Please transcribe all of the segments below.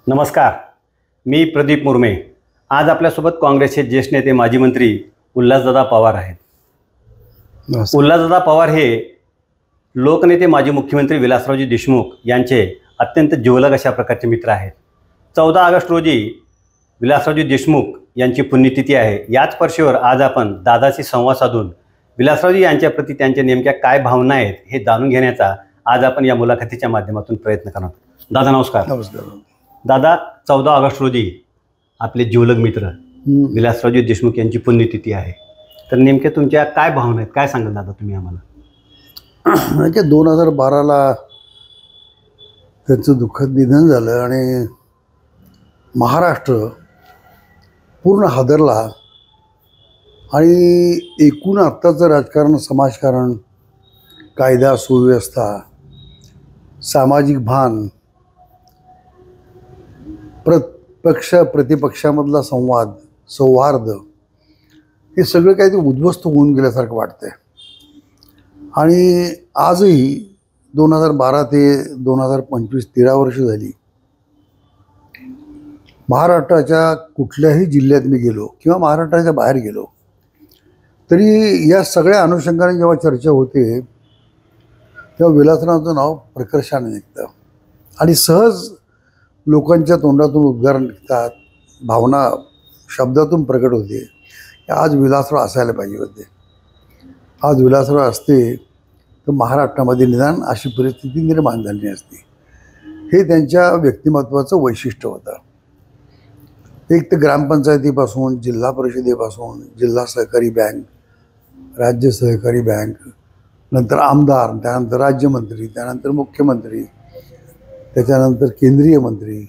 नमस्कार. मी प्रदीप मुर्मे. आज आपल्यासोबत काँग्रेसचे ज्येष्ठ नेते माजी मंत्री उल्हासदादा पवार आहेत. उल्हासदादा पवार हे लोकनेते माजी मुख्यमंत्री विलासरावजी देशमुख यांचे अत्यंत जिवलग अशा प्रकारचे मित्र आहेत. 14 ऑगस्ट रोजी विलासरावजी देशमुख यांची पुण्यतिथी आहे. याच पार्श्वभूमीवर आज आपण दादाशी संवाद साधून विलासरावजी यांच्याप्रती त्यांच्या नेमक्या काय भावना आहेत हे जाणून घेण्याचा आज आपण या मुलाखतीच्या माध्यमातून प्रयत्न करणार. दादा नमस्कार. नमस्कार. दादा, 14 ऑगस्ट रोजी आपले जिवलग मित्र विलासरावजी देशमुख यांची पुण्यतिथी आहे. तर नेमक्या तुमच्या काय भावना आहेत, काय सांगाल दादा तुम्ही आम्हाला? म्हणजे 2012ला त्यांचं दुःखद निधन झालं आणि महाराष्ट्र पूर्ण हादरला आणि एकूण आत्ताचं राजकारण, समाजकारण, कायदा सुव्यवस्था, सामाजिक भान, पक्ष प्रतिपक्षामधला सौहार्द हे सगळं काही ते उद्ध्वस्त होऊन गेल्यासारखं वाटतंय. आणि आजही 2012 ते 2025 13 वर्ष झाली. महाराष्ट्राच्या कुठल्याही जिल्ह्यात मी गेलो किंवा महाराष्ट्राच्या बाहेर गेलो तरी या सगळ्या अनुषंगाने जेव्हा चर्चा होते तेव्हा विलासरावांचं नाव प्रकर्षाने निघतं आणि सहज लोकांच्या तोंडातून उद्गार निघतात, भावना शब्दातून प्रकट होते की आज विलासराव असायला पाहिजे होते. आज विलासराव असते तर महाराष्ट्रामध्ये निदान अशी परिस्थिती निर्माण झाली असती. हे त्यांच्या व्यक्तिमत्वाचं वैशिष्ट्य होतं. एक तर ग्रामपंचायतीपासून, जिल्हा परिषदेपासून, जिल्हा सहकारी बँक, राज्य सहकारी बँक, नंतर आमदार, त्यानंतर राज्यमंत्री, त्यानंतर मुख्यमंत्री, त्याच्यानंतर केंद्रीय मंत्री,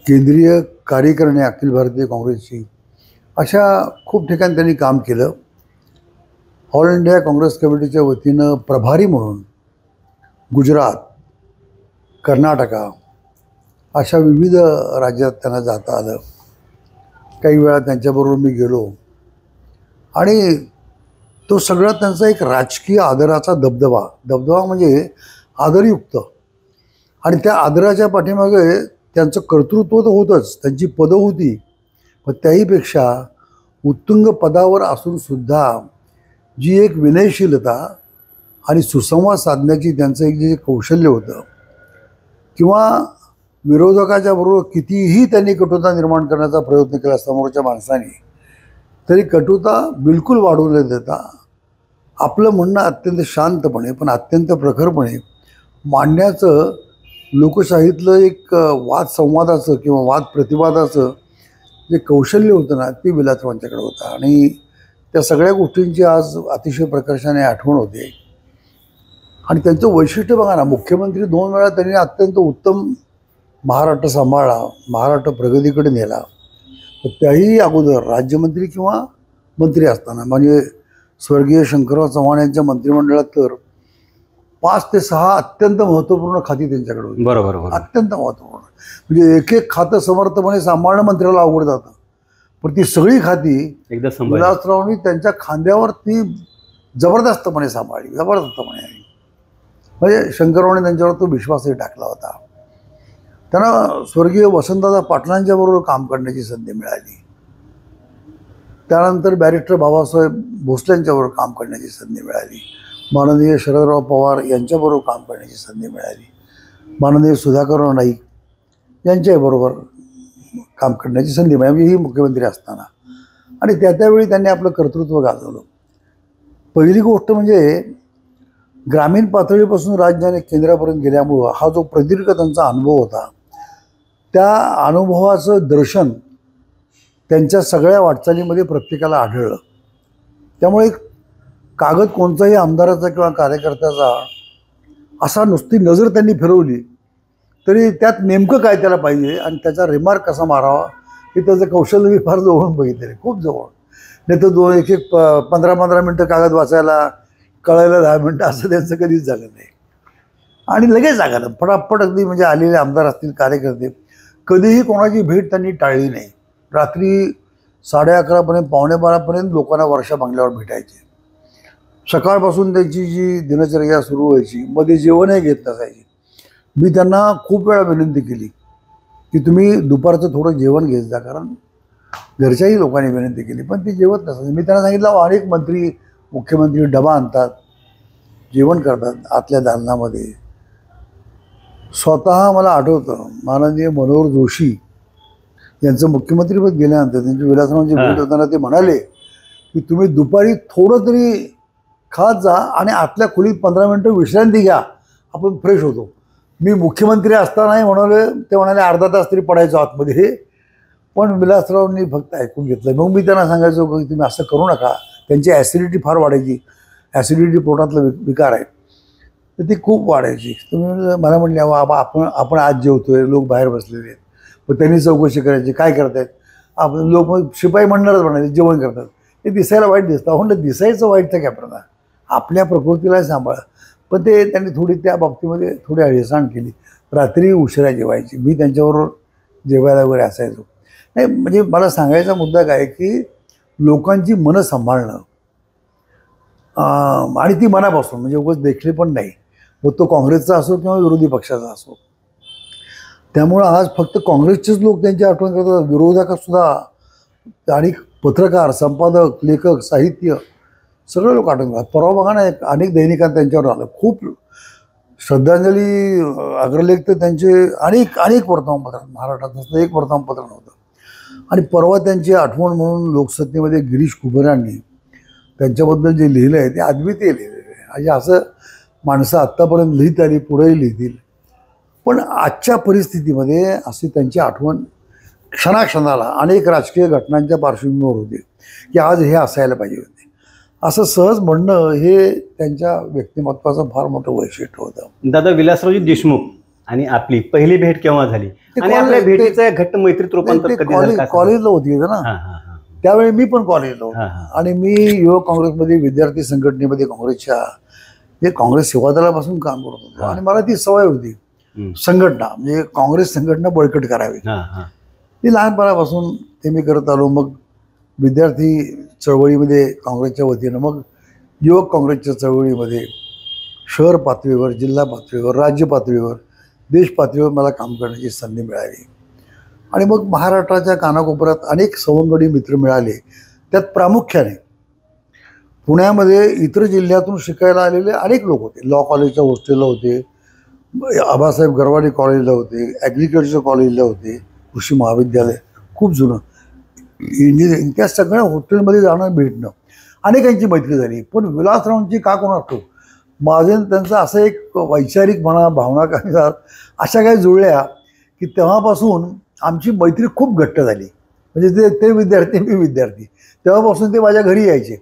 केंद्रीय कार्यकारिणी अखिल भारतीय काँग्रेसची, अशा खूप ठिकाणी त्यांनी काम केलं. ऑल इंडिया काँग्रेस कमिटीच्या वतीनं प्रभारी म्हणून गुजरात, कर्नाटका अशा विविध राज्यात त्यांना जाता आलं. काही वेळा त्यांच्याबरोबर मी गेलो आणि तो सगळा त्यांचा एक राजकीय आदराचा दबदबा म्हणजे आदरयुक्त, आणि त्या आदराच्या पाठीमागे त्यांचं कर्तृत्व तर होतंच, त्यांची पदं होती, पण त्याहीपेक्षा उत्तुंग पदावर असूनसुद्धा जी एक विनयशीलता आणि सुसंवाद साधण्याची त्यांचं एक जे कौशल्य होतं, किंवा विरोधकाच्या बरोबर कितीही त्यांनी कटुता निर्माण करण्याचा प्रयत्न केला समोरच्या माणसाने, तरी कटुता बिलकुल वाढू न देता आपलं म्हणणं अत्यंत शांतपणे पण अत्यंत प्रखरपणे मांडण्याचं लोकशाहीतलं एक वाद संवादाचं किंवा वाद प्रतिवादाचं जे कौशल्य होतं ना, ते विलासरावांच्याकडे होतं. आणि त्या सगळ्या गोष्टींची आज अतिशय प्रकर्षाने आठवण होते. आणि त्यांचं वैशिष्ट्य बघा ना, मुख्यमंत्री 2 वेळा त्यांनी अत्यंत उत्तम महाराष्ट्र सांभाळला, महाराष्ट्र प्रगतीकडे नेला. तर त्याही अगोदर राज्यमंत्री किंवा मंत्री असताना, म्हणजे स्वर्गीय शंकरराव चव्हाण यांच्या मंत्रिमंडळात तर 5 ते 6 अत्यंत महत्त्वपूर्ण खाती त्यांच्याकडे होती. बरोबर. अत्यंत महत्त्वपूर्ण, म्हणजे एक एक खातं समर्थपणे सांभाळणं मंत्र्याला अवघड जातं, पण ती सगळी खाती एकदा विलासरावांनी त्यांच्या खांद्यावर ती जबरदस्तपणे सांभाळली, जबरदस्तपणे. म्हणजे शंकररावांनी त्यांच्यावर तो विश्वासही टाकला होता. त्यांना स्वर्गीय वसंतदादा पाटलांच्या बरोबर काम करण्याची संधी मिळाली. त्यानंतर बॅरिस्टर बाबासाहेब भोसलेंच्याबरोबर काम करण्याची संधी मिळाली. माननीय शरदराव पवार यांच्याबरोबर काम करण्याची संधी मिळाली. माननीय सुधाकरराव नाईक यांच्याबरोबर काम करण्याची संधी मिळाली, ही मुख्यमंत्री असताना. आणि त्यावेळी त्यांनी आपलं कर्तृत्व गाजवलं. पहिली गोष्ट म्हणजे ग्रामीण पातळीपासून राज्य आणि केंद्रापर्यंत गेल्यामुळं हा जो प्रदीर्घ त्यांचा अनुभव होता, त्या अनुभवाचं दर्शन त्यांच्या सगळ्या वाटचालीमध्ये प्रत्येकाला आढळलं. त्यामुळे कागद कोणताही आमदाराचा किंवा कार्यकर्त्याचा असा नुसती नजर त्यांनी फिरवली तरी त्यात नेमकं काय त्याला पाहिजे आणि त्याचा रिमार्क कसा मारावा हे त्याचं कौशल्य मी फार जवळून बघितलेलं, खूप जवळ. नाही तर एक 15-15 मिनटं कागद वाचायला, कळायला 10 मिनटं, असं त्यांचं कधीच झालं नाही. आणि लगेच झालं फटाफट, अगदी. म्हणजे आलेले आमदार असतील, कार्यकर्ते, कधीही कोणाची भेट त्यांनी टाळली नाही. रात्री 11:30 पावणे-12 लोकांना वर्षा बंगल्यावर भेटायचे. सकाळपासून त्यांची जी दिनचर्या सुरू व्हायची, मध्ये जेवणही घेत नसायची. मी त्यांना खूप वेळा विनंती केली की तुम्ही दुपारचं थोडं जेवण घेत जा, कारण घरच्याही लोकांनी विनंती केली पण ती जेवत नसतात. मी त्यांना सांगितलं अनेक मंत्री मुख्यमंत्री डबा आणतात, जेवण करतात आतल्या दालनामध्ये. स्वतः मला आठवतं माननीय मनोहर जोशी यांचं मुख्यमंत्रीपद गेल्यानंतर त्यांची विलासरावांची भेट होताना ते म्हणाले की तुम्ही दुपारी थोडं तरी खात जा आणि आतल्या खोलीत 15 मिनिटं विश्रांती घ्या, आपण फ्रेश होतो. मी मुख्यमंत्री असतानाही म्हणाले, ते म्हणाले अर्धा तास तरी पडायचो आतमध्ये, पण विलासरावांनी फक्त ऐकून घेतलं. मग मी त्यांना सांगायचो की तुम्ही असं करू नका, त्यांची ॲसिडिटी फार वाढायची, ॲसिडिटी पोटातलं विकार आहे, तर ती खूप वाढायची. तुम्ही मला म्हणले बाबा आपण आज जेवतोय, लोक बाहेर बसलेले आहेत, पण त्यांनी चौकशी करायची काय करतायत, आपण लोक मग शिपाई म्हणणारच म्हणायचे जेवण करतात, ते दिसायला वाईट दिसतं. म्हणलं दिसायचं वाईट तर काय प्रकार, आपल्या प्रकृतीला सांभाळा. पण ते त्यांनी थोडी त्या बाबतीमध्ये थोडी हेळसांड केली. रात्री उशिरा जेवायची, मी त्यांच्याबरोबर जेवायला वगैरे असायचो. नाही म्हणजे मला सांगायचा मुद्दा काय की लोकांची मनं सांभाळणं आणि ती मनापासून, म्हणजे उगाच देखले पण नाही, मग तो काँग्रेसचा असो किंवा विरोधी पक्षाचा असो. त्यामुळं आज फक्त काँग्रेसचेच लोक त्यांची आठवण करतात, विरोधकासुद्धा आणि पत्रकार, संपादक, लेखक, साहित्य सगळे लोक आठवण करतात. परवा बघा ना, अनेक दैनिकांत त्यांच्यावर आलं, खूप श्रद्धांजली अग्रलेख तर त्यांचे अनेक वर्तमानपत्रात, महाराष्ट्रात नसलं एक वर्तमानपत्र नव्हतं. आणि परवा त्यांची आठवण म्हणून लोकसत्तेमध्ये गिरीश कुबेरांनी त्यांच्याबद्दल जे लिहिलं आहे ते अद्वितीय लिहिलेलं आहे. म्हणजे असं माणसं आत्तापर्यंत लिहित आली, पुढेही लिहितील, पण आजच्या परिस्थितीमध्ये अशी त्यांची आठवण क्षणाक्षणाला अनेक राजकीय घटनांच्या पार्श्वभूमीवर होते की आज हे असायला पाहिजे होते. असं सहज म्हणणं हे त्यांच्या व्यक्तिमत्वाचं फार मोठं वैशिष्ट्य होतं. दादा, विलासरावजी देशमुख आणि आपली पहिली भेट केव्हा झाली आणि आपल्या भेटीचं घट्ट मैत्रीत रूपांतर कधी झालं? कॉलेजला होती ना त्यावेळी, मी पण कॉलेजला होतो आणि मी युवक काँग्रेसमध्ये विद्यार्थी संघटनेमध्ये काँग्रेसच्या जे काँग्रेस सेवादलापासून काम करत होतो. आणि मला ती सवय होती संघटना, म्हणजे काँग्रेस संघटना बळकट करावी, ती लहानपणापासून ते मी करत आलो. मग विद्यार्थी चळवळीमध्ये काँग्रेसच्या वतीनं, मग युवक काँग्रेसच्या चळवळीमध्ये शहर पातळीवर, जिल्हा पातळीवर, राज्य पातळीवर, देश पातळीवर मला काम करण्याची संधी मिळाली. आणि मग महाराष्ट्राच्या कानाकोपऱ्यात अनेक सवंगडी मित्र मिळाले. त्यात प्रामुख्याने पुण्यामध्ये इतर जिल्ह्यातून शिकायला आलेले अनेक लोक होते. लॉ कॉलेजच्या हॉस्टेलला होते, आबासाहेब गरवाडी कॉलेजला होते, ॲग्रिकल्चर कॉलेजला होते, कृषी महाविद्यालय खूप जुनं, इंजिनिअरिंग, त्या सगळ्या हॉस्टेलमध्ये जाणं भेटणं, अनेकांची मैत्री झाली. पण विलासरावांची का कोणास ठाऊक माझे त्यांचं असं एक वैचारिक म्हणा, भावना काय अशा काही जुळल्या की तेव्हापासून आमची मैत्री खूप घट्ट झाली. म्हणजे ते विद्यार्थी, मी विद्यार्थी, तेव्हापासून ते माझ्या घरी यायचे.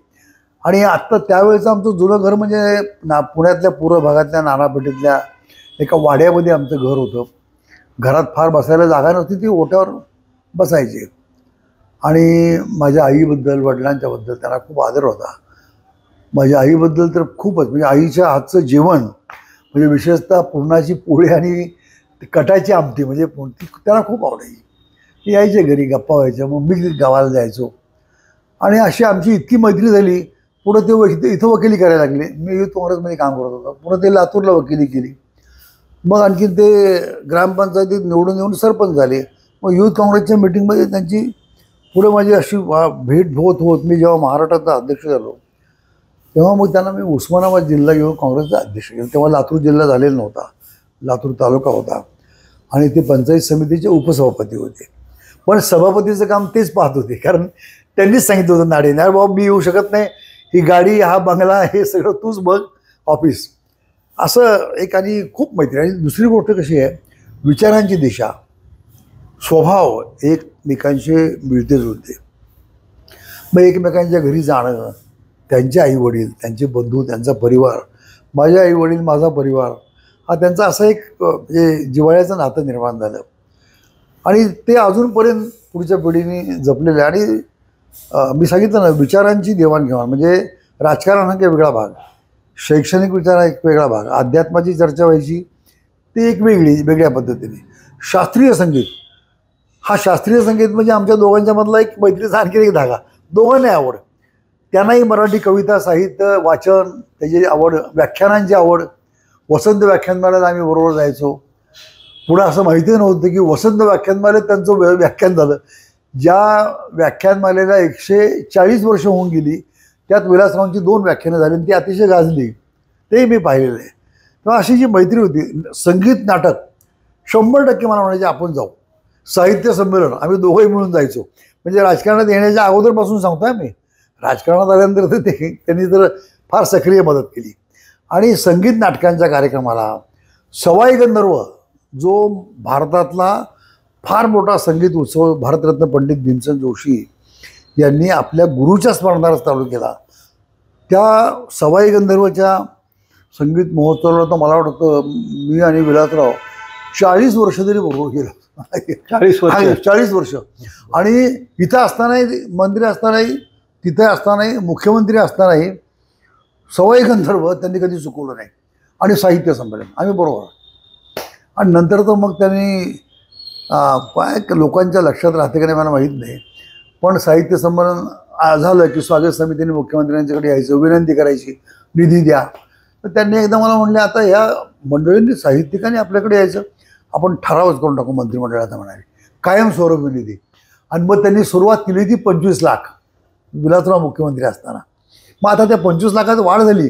आणि आत्ता त्यावेळेचं आमचं जुनं घर म्हणजे पुण्यातल्या पूर्व भागातल्या नानापेठेतल्या एका वाड्यामध्ये आमचं घर होतं. घरात फार बसायला जागा नव्हती, ती ओट्यावर बसायचे. आणि माझ्या आईबद्दल, वडिलांच्याबद्दल त्यांना खूप आदर होता. माझ्या आईबद्दल तर खूपच, म्हणजे आईच्या हातचं जेवण, म्हणजे विशेषतः पुरणाची पोळी आणि कटाची आमटी, म्हणजे ती त्यांना खूप आवडायची. ती यायचे घरी, गप्पा व्हायच्या, मग मी गावाला जायचो. आणि अशी आमची इतकी मैत्री झाली. पुढं ते इथं वकिली करायला लागले. मी युथ काँग्रेसमध्ये काम करत होतो. पुढं ते लातूरला वकिली केली. मग आणखी ते ग्रामपंचायतीत निवडून येऊन सरपंच झाले. मग युथ काँग्रेसच्या मिटिंगमध्ये त्यांची पुढे माझी अशी भेट होत मी जेव्हा महाराष्ट्राचा अध्यक्ष झालो तेव्हा मग त्यांना मी उस्मानाबाद जिल्हा युवक काँग्रेसचा अध्यक्ष केलं. तेव्हा लातूर जिल्हा झालेला नव्हता, लातूर तालुका होता. आणि ते पंचायत समितीचे उपसभापती होते. पण सभापतीचं काम तेच पाहत होते, कारण त्यांनीच सांगितलं होतं नाडे बाबा मी येऊ शकत नाही, ही गाडी, हा बंगला, हे सगळं तूच बघ, ऑफिस. असं एक आणि खूप मैत्री. आणि दुसरी गोष्ट कशी आहे, विचारांची दिशा, स्वभाव एकमेकांशी मिळते जुळते. मग एकमेकांच्या घरी जाणं, त्यांचे आईवडील, त्यांचे बंधू, त्यांचा परिवार, माझे आईवडील, माझा परिवार, हा त्यांचा असं एक म्हणजे जिव्हाळ्याचं नातं निर्माण झालं. आणि ते अजूनपर्यंत पुढच्या पिढीने जपलेलं आहे. आणि मी सांगितलं ना, विचारांची देवाणघेवाण, म्हणजे राजकारण हा एक वेगळा भाग, शैक्षणिक विचार हा एक वेगळा भाग, अध्यात्माची चर्चा व्हायची ती एक वेगळ्या पद्धतीने, शास्त्रीय संगीत, हा शास्त्रीय संगीत म्हणजे आमच्या दोघांच्या मधला एक मैत्रीचा आणखी एक धागा. दोघांनाही आवड, त्यांनाही मराठी कविता, साहित्य, वाचन, त्याची आवड, व्याख्यानांची आवड. वसंत व्याख्यानमालेला आम्ही बरोबर जायचो. पुढं असं माहिती नव्हतं की वसंत व्याख्यानमालेत त्यांचं व्याख्यान झालं. ज्या व्याख्यानमालेला 140 वर्ष होऊन गेली त्यात विलासरावांची 2 व्याख्यानं झाली आणि ती अतिशय गाजली, ते मी पाहिलेलं आहे. तेव्हा अशी जी मैत्री होती, संगीत नाटक 100% मला म्हणायचे आपण जाऊ. साहित्य संमेलन आम्ही दोघंही मिळून जायचो. म्हणजे राजकारणात येण्याच्या अगोदरपासून सांगतोय मी, राजकारणात आल्यानंतर तर त्यांनी तर फार सक्रिय मदत केली. आणि संगीत नाटकांच्या कार्यक्रमाला सवाई गंधर्व, जो भारतातला फार मोठा संगीत उत्सव भारतरत्न पंडित भीमसेन जोशी यांनी आपल्या गुरुच्या स्मरणार्थ चालू केला, त्या सवाई गंधर्वच्या संगीत महोत्सवाला तर मला वाटतं मी आणि विलासराव 40 वर्ष तरी बरोबर केलं. 40 वर्ष. आणि इथं असतानाही, मंत्री असतानाही, तिथे असतानाही, मुख्यमंत्री असतानाही सवाई गंधर्व त्यांनी कधी चुकवलं नाही. आणि साहित्य संमेलन आम्ही बरोबर. आणि नंतर तर मग त्यांनी काय लोकांच्या लक्षात राहते का नाही मला माहीत नाही, पण साहित्य संमेलन झालं की स्वागत समितीने मुख्यमंत्र्यांच्याकडे यायचं, विनंती करायची निधी द्या. तर त्यांनी एकदा मला म्हणले, आता ह्या मंडळींनी साहित्यिकांनी आपल्याकडे यायचं, आपण ठरावच करून टाकू मंत्रिमंडळाचा म्हणाले, कायमस्वरूपी निधी. आणि मग त्यांनी सुरुवात केली ती 25 लाख विलासराव मुख्यमंत्री असताना. मग आता त्या 25 लाखात वाढ झाली,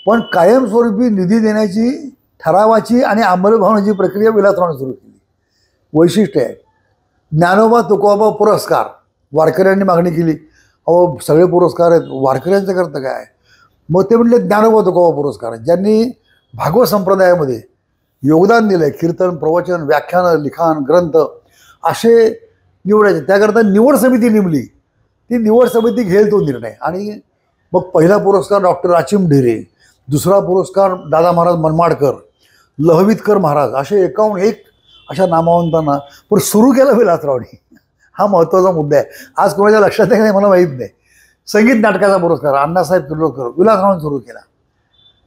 पण कायमस्वरूपी निधी देण्याची, ठरावाची आणि अंमलबजावणीची प्रक्रिया विलासरावांनी सुरू केली. वैशिष्ट्य आहे, ज्ञानोबा तुकोबा पुरस्कार वारकऱ्यांनी मागणी केली. अहो सगळे पुरस्कार आहेत, वारकऱ्यांचं करतं काय? मग ते म्हटले ज्ञानोबा तुकोबा पुरस्कार, ज्यांनी भागवत संप्रदायामध्ये योगदान दिलं आहे, कीर्तन, प्रवचन, व्याख्यानं, लिखाण, ग्रंथ असे निवडायचे. त्याकरता निवड समिती नेमली. ती निवड समिती घेईल तो निर्णय. आणि मग पहिला पुरस्कार डॉक्टर राचिम ढेरे, दुसरा पुरस्कार दादा महाराज मनमाडकर, लहवीतकर महाराज, असे 51 अशा नामवंतांना पण सुरू केलं विलासरावांनी. हा महत्त्वाचा मुद्दा आहे. आज कोणाच्या लक्षात आहे नाही मला माहीत नाही. संगीत नाटकाचा पुरस्कार अण्णासाहेब किर्लोस्कर विलासरावांनी सुरू केला.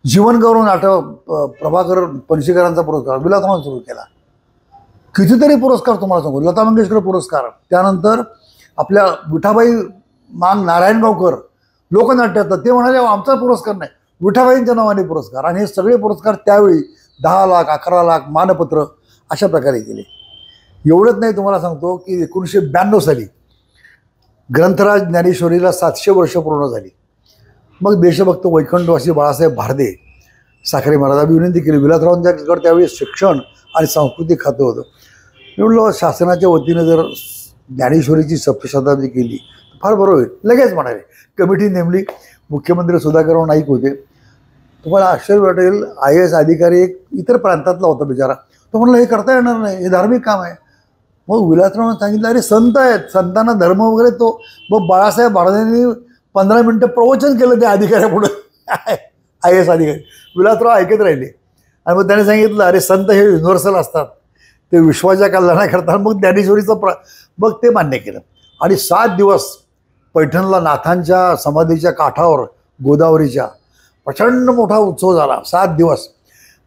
जीवनगौरव नाटक प्रभाकर पणशीकरांचा पुरस्कार विलासरावांनी सुरू केला. कितीतरी पुरस्कार तुम्हाला सांगू, लता मंगेशकर पुरस्कार, त्यानंतर आपल्या विठाबाई मांग नारायणगावकर लोकनाट्यात, ते म्हणाले आमचा पुरस्कार नाही, विठाबाईंच्या नावाने पुरस्कार. आणि हे सगळे पुरस्कार त्यावेळी 10 लाख, 11 लाख, मानपत्र अशा प्रकारे केले. एवढंच नाही, तुम्हाला सांगतो की 1992 साली ग्रंथराज ज्ञानेश्वरीला 700 वर्ष पूर्ण झाली. मग देशभक्त वैकुंठवासी बाळासाहेब भारदे साखरे महाराजांनी विनंती केली. विलासरावांच्याकडे त्यावेळी शिक्षण आणि सांस्कृतिक खातं होतं. म्हणलं शासनाच्या वतीनं जर ज्ञानेश्वरीची सप्तशताब्दी केली फार बरं होईल. लगेच म्हणाले. कमिटी नेमली. मुख्यमंत्री सुधाकरराव नाईक होते. तुम्हाला आश्चर्य वाटेल, IAS अधिकारी एक इतर प्रांतातला होता बिचारा. तो म्हणला हे करता येणार नाही, हे धार्मिक काम आहे. मग विलासरावांनी सांगितलं अरे संत आहेत, संतांना धर्म वगैरे तो. मग बाळासाहेब भारदेंनी 15 मिनटं प्रवचन केलं त्या अधिकाऱ्यापुढं, IAS अधिकारी. विलासराव ऐकत राहिले. आणि मग त्याने सांगितलं अरे संत हे युनिव्हर्सल असतात, ते विश्वाच्या कल्याणाकरता. मग ज्ञानेश्वरीचं मग ते मान्य केलं. आणि 7 दिवस पैठणला नाथांच्या समाधीच्या काठावर गोदावरीच्या प्रचंड मोठा उत्सव झाला. 7 दिवस.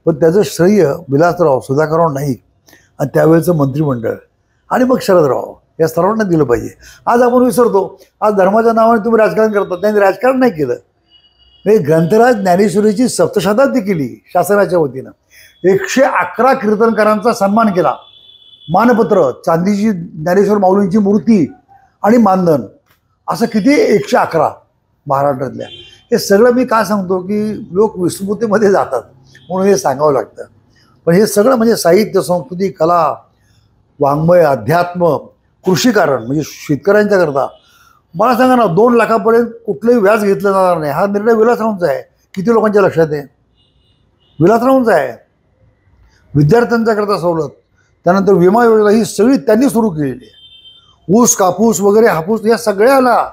पण त्याचं श्रेय विलासराव, सुधाकरराव नाईक आणि त्यावेळेचं मंत्रिमंडळ आणि मग शरदराव या सर्वांना दिलं पाहिजे. आज आपण विसरतो. आज धर्माच्या नावाने तुम्ही राजकारण करता. त्यांनी राजकारण नाही केलं. हे ग्रंथराज ज्ञानेश्वरीची सप्तशताब्दी केली शासनाच्या वतीनं. 111 कीर्तनकारांचा सन्मान केला. मानपत्र, चांदीची ज्ञानेश्वर माऊलींची मूर्ती आणि मानधन, असं किती 111 महाराष्ट्रातल्या. हे सगळं मी का सांगतो की लोक विस्मृतीमध्ये जातात म्हणून हे सांगावं लागतं. पण हे सगळं म्हणजे साहित्य, संस्कृती, कला, वाङ्मय, अध्यात्म, कृषीकारण म्हणजे शेतकऱ्यांच्या करता. मला सांगा ना, 2 लाखापर्यंत कुठलंही व्याज घेतलं जाणार नाही. हा निर्णय विलासरावांचा आहे. किती लोकांच्या लक्षात आहे? विलासरावांचा आहे. विद्यार्थ्यांच्या करता सवलत, त्यानंतर विमा योजना ही सगळी त्यांनी सुरू केलेली आहे. ऊस, कापूस वगैरे, हापूस या सगळ्याला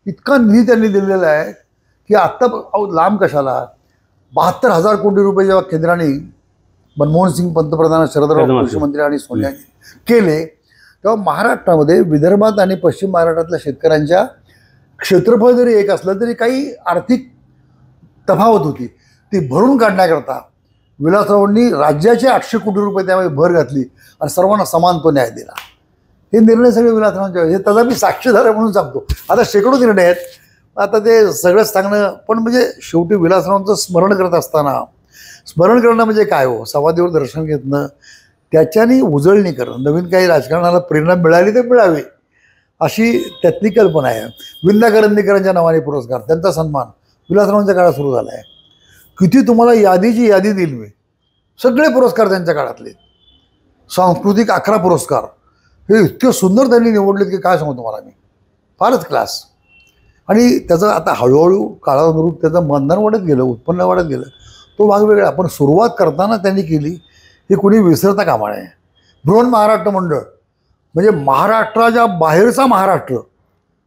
इतका निधी त्यांनी दिलेला आहे की आत्ता लांब कशाला. 72,000 कोटी रुपये जेव्हा केंद्राने मनमोहन सिंग पंतप्रधान, शरदराव कृषी मंत्री आणि सोनिया केले, तेव्हा महाराष्ट्रामध्ये विदर्भात आणि पश्चिम महाराष्ट्रातल्या शेतकऱ्यांच्या क्षेत्रफळ जरी एक असलं तरी काही आर्थिक तफावत होती. ती भरून काढण्याकरता विलासरावांनी राज्याचे 800 कोटी रुपये त्यामध्ये भर घातली आणि सर्वांना समान तो न्याय दिला. हे निर्णय सगळे विलासरावांचे. हे त्याचा मी साक्षीदार आहे म्हणून सांगतो. आता शेकडो निर्णय आहेत, आता ते सगळंच सांगणं. पण म्हणजे शेवटी विलासरावांचं स्मरण करत असताना, स्मरण करणं म्हणजे काय हो, समाधीवर दर्शन घेतणं, त्याच्याने उजळणी करणं, नवीन काही राजकारणाला प्रेरणा मिळाली तर मिळावी अशी त्यातली कल्पना आहे. विंदा करंदीकरांच्या नावाने पुरस्कार, त्यांचा सन्मान विलासरावांच्या काळात सुरू झाला आहे. किती तुम्हाला यादीची यादी देईल मी, सगळे पुरस्कार त्यांच्या काळातले. सांस्कृतिक 11 पुरस्कार हे इतके सुंदर त्यांनी निवडलेत की काय सांगू तुम्हाला मी, फारच क्लास. आणि त्याचं आता हळूहळू काळानुरूप त्याचं मानधन वाढत गेलं, उत्पन्न वाढत गेलं, तो भाग वेगळा. पण सुरुवात करताना त्यांनी केली ही कुणी विसरता कामा नये. बृहन महाराष्ट्र मंडळ म्हणजे महाराष्ट्राच्या बाहेरचा महाराष्ट्र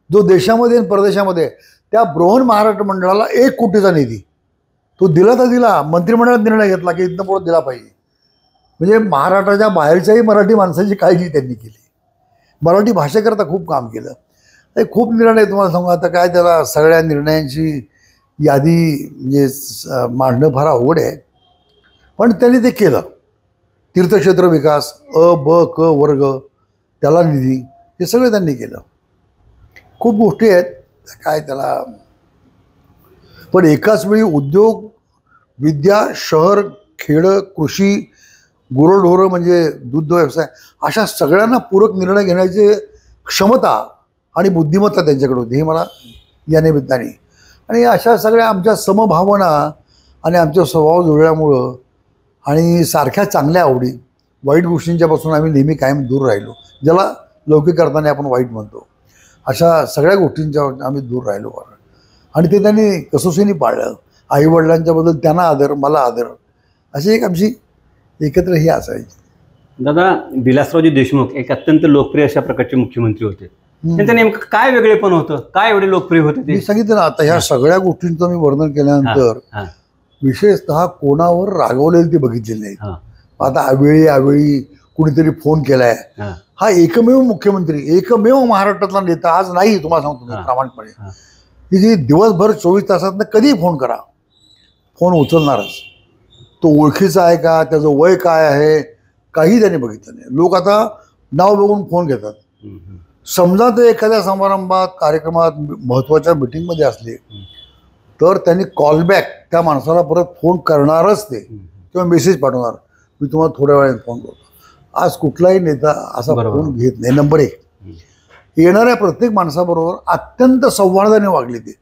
जो देशामध्ये आणि परदेशामध्ये, त्या बृहन महाराष्ट्र मंडळाला 1 कोटीचा निधी तो दिला तर दिला. मंत्रिमंडळात निर्णय घेतला की इथनं पुढे दिला पाहिजे. म्हणजे महाराष्ट्राच्या बाहेरच्याही मराठी माणसाची काळजी त्यांनी केली. मराठी भाषेकरता खूप काम केलं. हे खूप निर्णय तुम्हाला सांगू, आता काय त्याला सगळ्या निर्णयांची यादी म्हणजे मांडणं फार अवघड आहे, पण त्यांनी ते केलं. तीर्थक्षेत्र विकास, अ ब क वर्ग त्याला निधी, हे सगळं त्यांनी केलं. खूप गोष्टी आहेत काय त्याला. पण एकाच वेळी उद्योग, विद्या, शहर, खेडं, कृषी, गुरंढोरं म्हणजे दूध व्यवसाय, अशा सगळ्यांना पूरक निर्णय घेण्याची क्षमता आणि बुद्धिमत्ता त्यांच्याकडे होती, हे मला या निमित्ताने. आणि अशा सगळ्या आमच्या समभावना आणि आमच्या स्वभाव जुळल्यामुळं आणि सारख्या चांगल्या आवडी, वाईट गोष्टींच्यापासून आम्ही नेहमी कायम दूर राहिलो, ज्याला लौकिक अर्थाने आपण वाईट म्हणतो. अशा सगळ्या गोष्टींच्या आम्ही दूर राहिलो. आणि ते त्यांनी कसोशीने पाळलं. आईवडिलांच्याबद्दल त्यांना आदर, मला आदर, अशी एक आमची एकत्र ही असायची. दादा, विलासरावजी देशमुख एक अत्यंत लोकप्रिय अशा प्रकारचे मुख्यमंत्री होते. त्यांचं नेमकं काय वेगळेपण होतं, काय एवढे लोकप्रिय होते ते? मी सांगितलं ना आता, ह्या सगळ्या गोष्टींचं मी वर्णन केल्यानंतर विशेषतः कोणावर रागवलेलं ते बघितलेलं नाही. आता अवेळी कुणीतरी फोन केलाय, हा एकमेव मुख्यमंत्री, एकमेव महाराष्ट्रातला नेता आज नाही, तुम्हाला सांगतो मी प्रामाणिकपणे, की जी दिवसभर 24 तासात कधीही फोन करा, फोन उचलणारच. तो ओळखीचा आहे का, त्याचं वय काय आहे, काही त्याने बघितलं नाही. लोक आता नाव बघून फोन घेतात. समजा ते एखाद्या समारंभात, कार्यक्रमात, महत्त्वाच्या मिटिंगमध्ये असले तर त्यांनी कॉलबॅक त्या माणसाला परत फोन करणारच ते, किंवा मेसेज पाठवणार, मी तुम्हाला थोड्या वेळाने फोन करतो. आज कुठलाही नेता असा फोन घेत नाही. नंबर 1, येणाऱ्या प्रत्येक माणसाबरोबर अत्यंत सौहार्दाने वागले ते.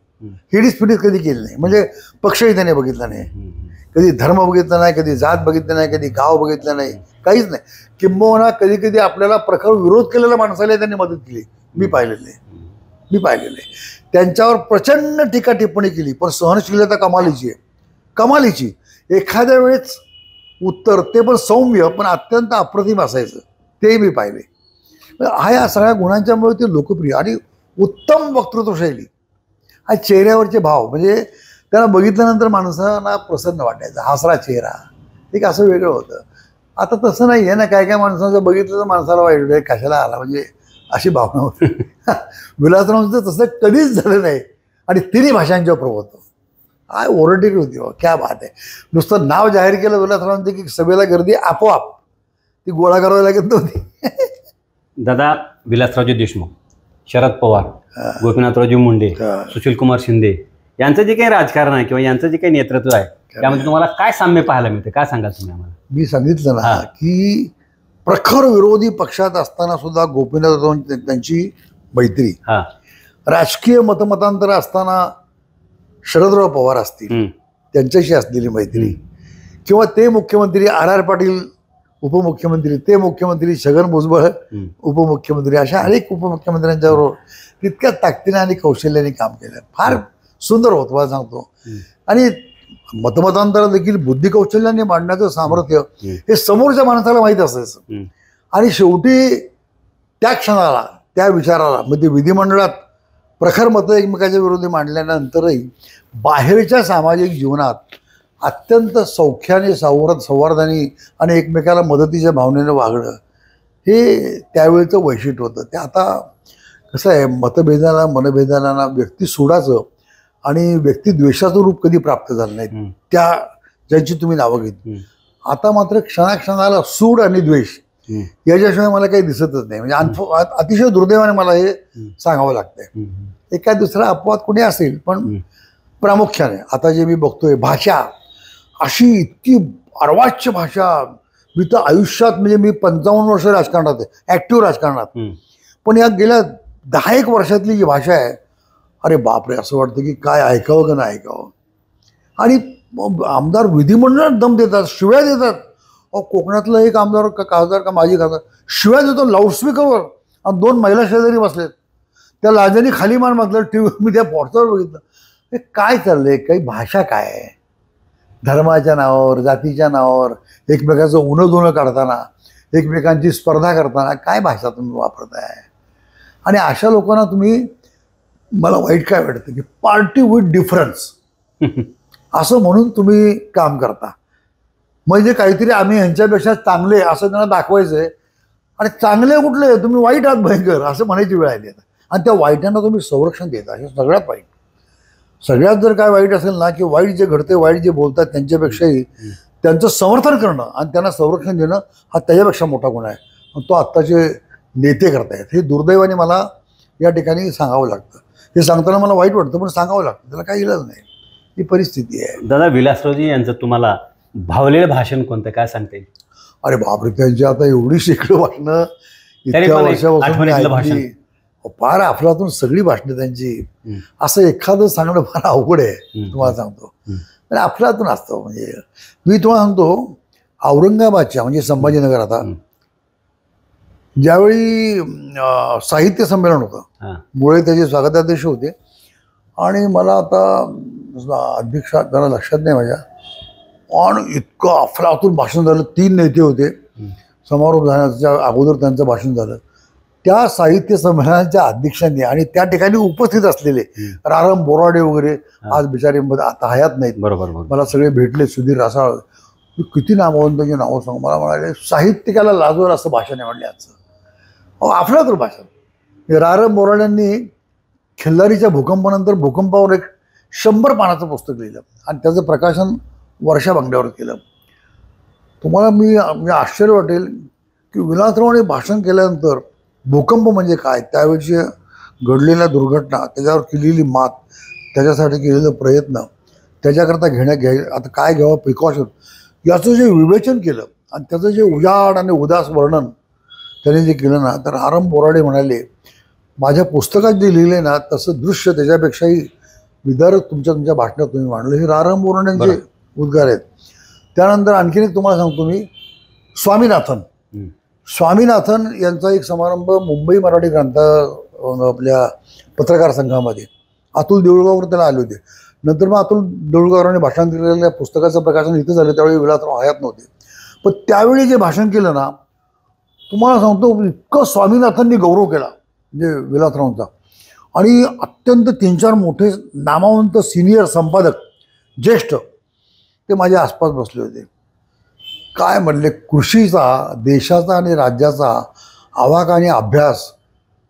हिडीस कधी केली नाही. म्हणजे पक्षही त्याने बघितला नाही, कधी धर्म बघितला नाही, कधी जात बघितलं नाही, कधी गाव बघितलं नाही, काहीच नाही. किंबहुना कधी कधी आपल्याला प्रखर विरोध केलेल्या माणसाला त्यांनी मदत केली, मी पाहिलेलं आहे. त्यांच्यावर प्रचंड टीका टिप्पणी केली, पण सहनशीलता कमालीची. एखाद्या वेळेस उत्तर ते पण सौम्य पण अत्यंत अप्रतिम असायचं, तेही मी पाहिले. या सगळ्या गुणांच्यामुळे ते लोकप्रिय. आणि उत्तम वक्तृत्वशैली, हा चेहऱ्यावरचे भाव, म्हणजे त्यांना बघितल्यानंतर माणसांना प्रसन्न वाटायचा, हसरा चेहरा, एक असं वेगळं होतं. आता तसं नाही आहे ना, काय काय माणसाचं बघितलं तर माणसाला वाईट, कशाला आला, म्हणजे अशी भावना होती. विलासरावांचं तसं कधीच झालं नाही. आणि 3 भाषांच्या प्रभुत्व, काय ओरडली होती, क्या बात आहे. नुसतं नाव जाहीर केलं विलासरावांचं की सभेला गर्दी आपोआप ती गोळा करावी लागत नव्हती. दादा, विलासरावजी देशमुख, शरद पवार, गोपीनाथरावजी मुंडे, सुशीलकुमार शिंदे यांचं जे काही राजकारण आहे किंवा यांचं जे काही नेतृत्व आहे, त्यामध्ये तुम्हाला काय साम्य पाहायला मिळते, काय सांगाल तुम्ही आम्हाला? मी सांगितलं ना की प्रखर विरोधी पक्षात असताना सुद्धा गोपीनाथ त्यांची मैत्री, राजकीय मतमतांतर असताना शरदराव पवार असतील त्यांच्याशी असलेली मैत्री, किंवा ते मुख्यमंत्री R.R. पाटील उपमुख्यमंत्री, ते मुख्यमंत्री छगन भुजबळ उपमुख्यमंत्री, अशा अनेक उपमुख्यमंत्र्यांच्याबरोबर तितक्या ताकदीने आणि कौशल्याने काम केलं. फार सुंदर होतं मला सांगतो. आणि मतमतांतर देखील बुद्धिकौशल्याने मांडण्याचं सामर्थ्य हे समोरच्या माणसाला माहीत असायचं. आणि शेवटी त्या क्षणाला, त्या विचाराला, म्हणजे विधिमंडळात प्रखर मतं एकमेकाच्या विरोधी मांडल्यानंतरही बाहेरच्या सामाजिक जीवनात अत्यंत सौख्याने, सौहार्दाने आणि एकमेकाला मदतीच्या भावनेनं वागणं, हे त्यावेळेचं वैशिष्ट्य होतं. ते आता कसं आहे, मतभेदाला, मनभेदाला व्यक्ती सोडाचं आणि व्यक्तिद्वेषाचं रूप कधी प्राप्त झालं नाही त्या ज्यांची तुम्ही नावं घेतली. आता मात्र क्षणाक्षणाला सूड आणि द्वेष याच्याशिवाय मला काही दिसतच नाही. म्हणजे अतिशय दुर्दैवाने मला हे सांगावं लागतंय. एका दुसरा अपवाद कोणी असेल, पण प्रामुख्याने आता जे मी बघतोय, भाषा अशी इतकी अर्वाच्य भाषा, मी तर आयुष्यात म्हणजे मी 55 वर्ष राजकारणात आहे, ॲक्टिव्ह राजकारणात. पण या गेल्या 10 वर्षातली जी भाषा आहे, अरे बापरे, असं वाटतं की काय ऐकावं का नाही ऐकावं. आणि आमदार विधिमंडळात दम देतात, शिव्या देतात. कोकणातलं एक आमदार का खासदार का माजी खासदार शिव्या देतो लाऊडस्पीकरवर, आणि 2 महिला शेजारी बसलेत. त्या लाजाने खाली मान मागलं. टीव्ही मी त्या व्हॉट्सअपवर बघितलं. हे काय चाललंय, काही भाषा काय आहे? धर्माच्या नावावर, जातीच्या नावावर एकमेकाचं उणं दोनं काढताना, एकमेकांची स्पर्धा करताना काय भाषा तुम्ही वापरताय? आणि अशा लोकांना तुम्ही, मला वाईट काय वाटतं की पार्टी विथ डिफरन्स असं म्हणून तुम्ही काम करता. म्हणजे काहीतरी आम्ही ह्यांच्यापेक्षा चांगले असं त्यांना दाखवायचंय. आणि चांगले कुठले, तुम्ही वाईट आहात भयंकर असं म्हणायची वेळ आली. आणि त्या वाईटांना तुम्ही संरक्षण देता, हे सगळ्यात वाईट. सगळ्यात जर काय वाईट असेल ना, की वाईट जे घडते, वाईट जे बोलतात त्यांच्यापेक्षाही त्यांचं समर्थन करणं आणि त्यांना संरक्षण देणं हा त्याच्यापेक्षा मोठा गुन्हा आहे. आणि तो आत्ताचे नेते करतायत. हे दुर्दैवाने मला या ठिकाणी सांगावं लागतं. हे सांगताना मला वाईट वाटतं, पण सांगावं लागतं, त्याला काही इलाज नाही. ही परिस्थिती आहे. दादा, विलासरावजी यांचं तुम्हाला भावलेलं भाषण कोणतं, काय सांगता येईल? अरे बापरे, त्यांची आता एवढी शेकडो भाषणं इतक्या वर्षापासून ऐकली. फार अफलातून सगळी भाषणं त्यांची. असं एखादं सांगणं फार अवघड आहे, तुम्हाला सांगतो. आणि अफलातून असतं. म्हणजे मी तुम्हाला सांगतो, औरंगाबादच्या म्हणजे संभाजीनगर, आता ज्यावेळी साहित्य संमेलन होतं, मुळे त्याचे स्वागताध्यक्ष होते. आणि मला आता अध्यक्ष जरा लक्षात नाही माझ्या, पण इतकं अफलातून भाषण झालं. 3 नेते होते. समारोप झाल्याच्या अगोदर त्यांचं भाषण झालं. त्या साहित्य संमेलनाच्या अध्यक्षांनी आणि त्या ठिकाणी उपस्थित असलेले रारम बोराडे वगैरे, आज बिचारे आता हयात नाहीत. बरोबर. मला सगळे भेटले, सुधीर रासाळ, किती नामवंतांची नावं सांग. मला म्हणाले साहित्यिकाला लाजवर असं भाषण आहे म्हणले आजचं. अफलातून भाषण. रारम बोराड्यांनी खिल्लारीच्या भूकंपानंतर भूकंपावर एक 100 पानाचं पुस्तक लिहिलं आणि त्याचं प्रकाशन वर्षा बांगड्यावर केलं. तुम्हाला मी आश्चर्य वाटेल की विलासरावांनी भाषण केल्यानंतर भूकंप म्हणजे काय, त्यावेळची घडलेल्या दुर्घटना, त्याच्यावर केलेली मात, त्याच्यासाठी केलेले प्रयत्न, त्याच्याकरता आता काय घ्यावं प्रिकॉशन, याचं जे विवेचन केलं आणि त्याचं जे उजाड आणि उदास वर्णन त्याने जे केलं ना, तर रारम बोराडे म्हणाले, माझ्या पुस्तकात जे लिहिले ना तसं दृश्य त्याच्यापेक्षाही विदारक तुमच्या भाषणात तुम्ही मांडलं. हे रारम बोराडेंचे उद्गार आहेत. त्यानंतर आणखीन एक तुम्हाला सांगतो मी, स्वामीनाथन यांचा एक समारंभ मुंबई मराठी ग्रंथ आपल्या पत्रकार संघामध्ये अतुल देऊळगावकर त्याला आले होते. नंतर मग अतुल देऊळगावकरांनी भाषण केलेल्या पुस्तकाचं प्रकाशन इथं झालं. त्यावेळी विलासराव हयात नव्हते. पण त्यावेळी जे भाषण केलं ना, तुम्हाला सांगतो इतकं स्वामीनाथननी गौरव केला म्हणजे विलासरावांचा. आणि अत्यंत 3-4 मोठे नामवंत सिनियर संपादक ज्येष्ठ ते माझ्या आसपास बसले होते. काय म्हणले, कृषीचा, देशाचा आणि राज्याचा आवाका आणि अभ्यास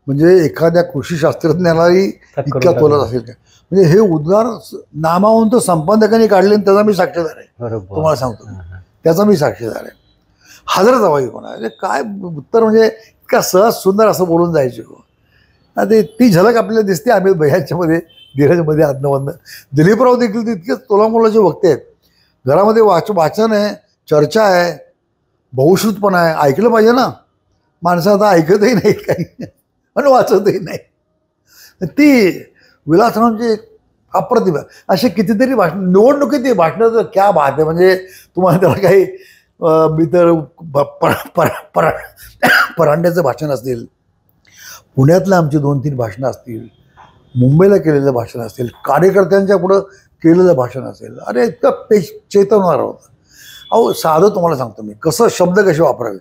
म्हणजे एखाद्या कृषी शास्त्रज्ञालाही इतक्या तोलत असेल काय. म्हणजे हे उद्गार नामवंत संपादकांनी काढले आणि त्याचा मी साक्षीदार आहे. तुम्हाला सांगतो, त्याचा मी साक्षीदार आहे. हजर जावाई कोणा काय उत्तर, म्हणजे इतका सहज सुंदर असं बोलून जायचे. आता ती झलक आपल्याला दिसते अमित भैयाच्यामध्ये, धीरजमध्ये, आत्मवंदन. दिलीपराव देखील तितकेच तोलामोलाचे वक्ते आहेत. घरामध्ये वाचन आहे, चर्चा आहे, बहुश्रुतपणा आहे. ऐकलं पाहिजे ना. माणसं आता ऐकतही नाही काही आणि वाचतही नाही. ती विलासरावांची अप्रतिभा. असे कितीतरी भाषण, निवडणुकीत ते भाषणाचं क्या बात आहे. म्हणजे तुम्हाला त्याला काही मी तर परांड्याचं भाषण असतील, पुण्यातलं आमची 2-3 भाषणं असतील, मुंबईला केलेलं भाषण असतील, कार्यकर्त्यांच्या पुढं केलेलं भाषण असेल. अरे इतकं चेतवणार होतं. अहो साधं तुम्हाला सांगतो मी, शब्द कसे वापरावे.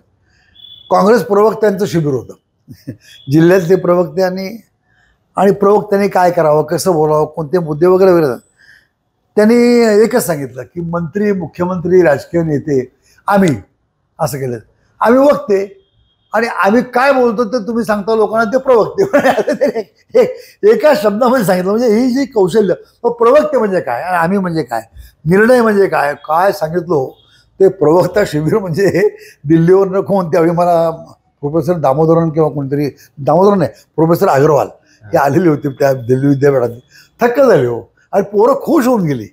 काँग्रेस प्रवक्त्यांचं शिबिर होतं. जिल्ह्यातले प्रवक्ते आणि प्रवक्त्यांनी काय करावं, कसं बोलावं, कोणते मुद्दे वगैरे. त्यांनी एकच सांगितलं की मंत्री, मुख्यमंत्री, राजकीय नेते, आम्ही असं केलं, आम्ही वक्ते, आणि आम्ही काय बोलतो ते तुम्ही सांगता लोकांना ते प्रवक्ते. एका शब्दामध्ये सांगितलं. म्हणजे ही जी कौशल्य, प्रवक्ते म्हणजे काय आणि आम्ही म्हणजे काय, निर्णय म्हणजे काय, काय सांगितलं ते प्रवक्ता शिबिर. म्हणजे दिल्लीवर नको, त्यावेळी मला प्रोफेसर दामोदरन किंवा कोणतरी, दामोदरन नाही, प्रोफेसर अग्रवाल हे आलेले होते त्या दिल्ली विद्यापीठात. थक्क झाले हो. आणि पोरं खुश होऊन गेली